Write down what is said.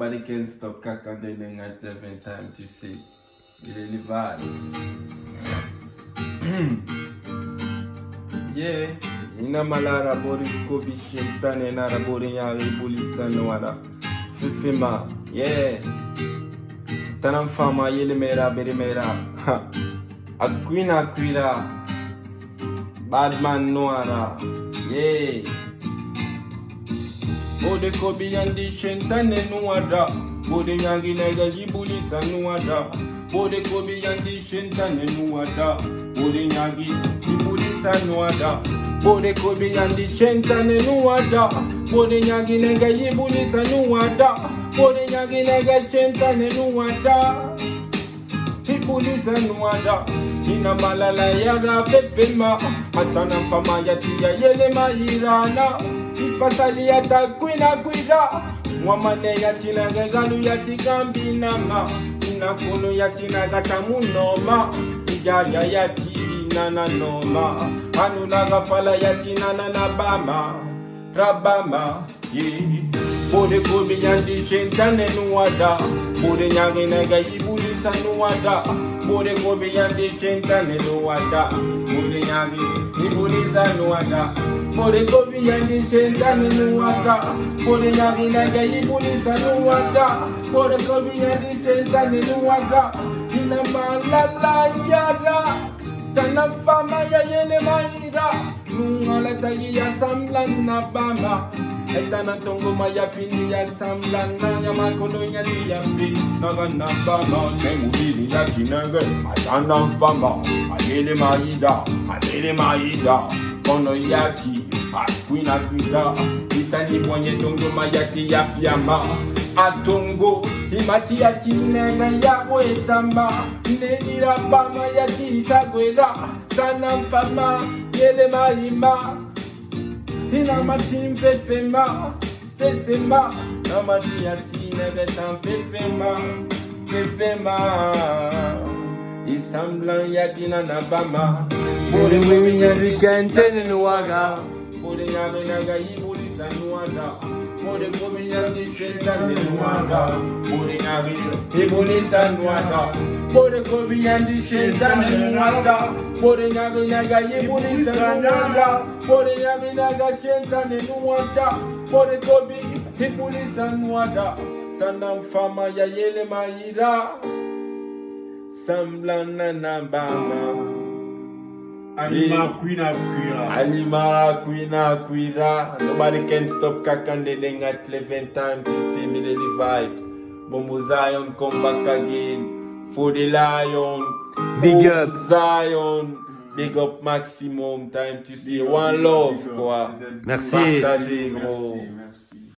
Nobody can stop calculating at every time to see. It really vibes. Yeah. Ina malara bori kobi shintane nara bori yari bulisa noara. Fifima. Yeah. Tanam fama yele mera beri mera. Akwina kwira. Badman noara. Yeah. Bode kobi yandi shintane noara. Bode yangi nega jibulisa noara. Bode kobi yandi shintane noara. Bode yangi jibulisa noara. Bode kobi yandi shintane noara. Bode yangi nega jibulisa noara. Bode yangi nega shintane noara. Jibulisa noara. Ina malala yara fefema. Atana fama yati ya yele mahirana. Ifasali yata kwina kwira. Mwamane yati na gegalu yati gambinama. Inakulu yati na gatamunoma. Ijaya yati nana noma. Anu nagafala yati nana nabama. Rabama, yeah. Bode kobi yandi shentane nuwada. Bode nyangi nega ibulisa nuwada. Bode kobi yandi shentane nuwada. Bode nyangi ibulisa nuwada. Bode kobi yandi shentane nuwada. Bode nyangi nega ibulisa nuwada. Bode kobi yandi shentane nuwada. Ina malala yara. Tana fama ya yele maira. Nungala tayi ya samlan na bama. Etana tongo maya fini ya samlan na ya makolo ya diambi. Naga na bama nemubili ya kinenge. Atana fama ayele maida. Kono yaki akwina kwida. Itani mwenye tongo mayati ya fiama. Atongo imati yati nega ya wetamba. Nedira bama yati isagwela. Tana fama yele mahima. Ina matim fefema. Fefema. Namati yati nega tam fefema. Isamblan yati na nabama. Bode mimi nyandi kentene nuwaga. Bode nyaga naga ibulisa nuwaga. Bode kobi yandi shentane nuwaga. Bode nyaga ibulisa nuwaga. Bode kobi yandi shentane nuwaga. Bode nyaga naga ibulisa nuwaga. Bode nyaga naga shentane nuwaga. Bode kobi ibulisa nuwaga. Tana mfama ya yele maira. Samblana na bama. Alima kwina kwira. Nobody can stop kakandedeng at 11 time to see me daily vibes. Bombo Zion come back again. For the lion. Big up Zion. Big up maximum time to see. One love quoi. Merci. Partagez gros. Merci.